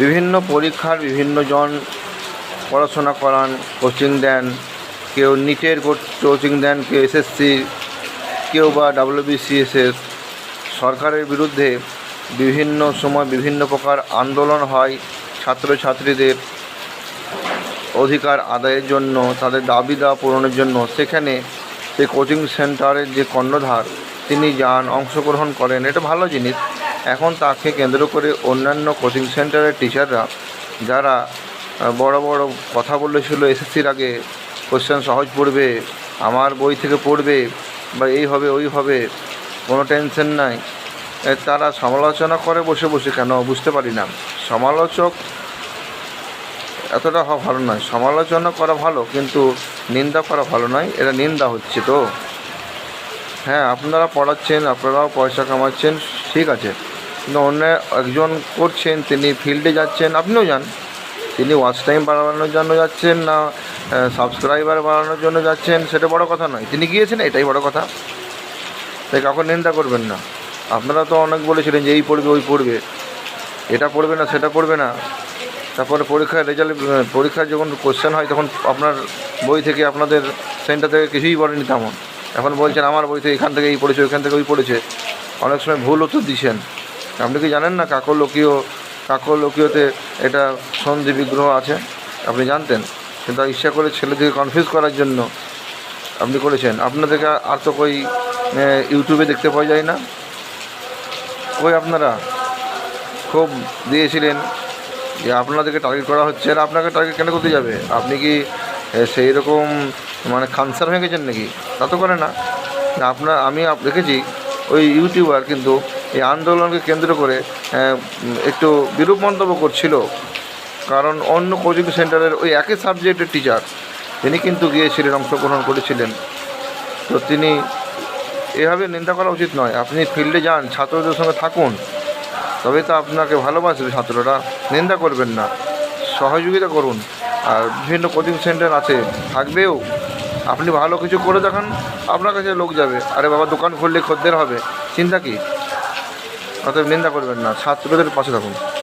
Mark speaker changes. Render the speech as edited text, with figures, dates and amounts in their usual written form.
Speaker 1: বিভিন্ন পরীক্ষার বিভিন্ন জন পড়াশোনা করান, কোচিং দেন। কেউ নিটের কোচিং দেন, কেউ এসএসসি, কেউ বা WBCSS। সরকারের বিরুদ্ধে বিভিন্ন সময় বিভিন্ন প্রকার আন্দোলন হয় ছাত্রছাত্রীদের অধিকার আদায়ের জন্য, তাদের দাবি দাওয়া পূরণের জন্য। সেখানে সেই কোচিং সেন্টারের যে কর্ণধার তিনি যান, অংশগ্রহণ করেন, এটা ভালো জিনিস। এখন তাকে কেন্দ্র করে অন্যান্য কোচিং সেন্টারের টিচাররা যারা বড় বড় কথা বলেছিল এসএসসির আগে, কোশ্চেন সহজ পড়বে, আমার বই থেকে পড়বে, বা এই হবে ওই হবে, কোনো টেনশন নাই, তারা সমালোচনা করে বসে বসে। কেন বুঝতে পারি না। সমালোচক এতটা হওয়া ভালো নয়। সমালোচনা করা ভালো, কিন্তু নিন্দা করা ভালো নয়। এটা নিন্দা হচ্ছে তো। হ্যাঁ, আপনারা পড়াচ্ছেন, আপনারাও পয়সা কামাচ্ছেন, ঠিক আছে, কিন্তু অন্য একজন করছেন, তিনি ফিল্ডে যাচ্ছেন, আপনিও যান। তিনি ওয়াচ টাইম বাড়ানোর জন্য যাচ্ছেন না সাবস্ক্রাইবার বাড়ানোর জন্য যাচ্ছেন, সেটা বড় কথা নয়। তিনি গিয়েছেন, এটাই বড় কথা। তাই কাউকে নিন্দা করবেন না। আপনারা তো অনেক বলেছিলেন যে এই পড়বে ওই পড়বে, এটা পড়বে না সেটা পড়বে না। তারপরে পরীক্ষার যখন কোশ্চেন হয় তখন আপনার বই থেকে, আপনাদের সেন্টার থেকে কিছুই বলেনি তেমন। এখন বলছেন আমার বই থেকে এখান থেকে এই পড়েছে, ওইখান থেকে ওই পড়েছে। অনেক সময় ভুল উত্তর দিচ্ছেন। আপনি কি জানেন না কাকলৌকীয়তে এটা সন্ধি বিগ্রহ আছে? আপনি জানতেন, কিন্তু ইচ্ছা করে ছেলেদেরকে কনফিউজ করার জন্য আপনি করেছেন। আপনাদেরকে আর তো কই ইউটিউবে দেখতে পাওয়া যায় না। কই আপনারা খুব দিয়েছিলেন যে আপনাদেরকে টার্গেট করা হচ্ছে, আর আপনাকে টার্গেট কেন করতে যাবে? আপনি কি সেই রকম মানে খানসার হয়ে গেছেন নাকি? তা তো করে না। আমি দেখেছি ওই ইউটিউবার কিন্তু এই আন্দোলনকে কেন্দ্র করে একটু বিরূপ মন্তব্য করছিল। কারণ অন্য কোচিং সেন্টারের ওই একই সাবজেক্টের টিচার তিনি কিন্তু গিয়েছিলেন, অংশগ্রহণ করেছিলেন। তো তিনি এভাবে নিন্দা করা উচিত নয়। আপনি ফিল্ডে যান, ছাত্রদের সঙ্গে থাকুন, তবেই তো আপনাকে ভালোবাসবে ছাত্ররা। নিন্দা করবেন না, সহযোগিতা করুন। আর বিভিন্ন কোচিং সেন্টার আছে, থাকবেও। আপনি ভালো কিছু করে দেখান, আপনার কাছে লোক যাবে। আরে বাবা, দোকান খুললে খদ্দের হবে, চিন্তা কি? অতএব নিন্দা করবেন না, ছাত্রদের পাশে থাকুন।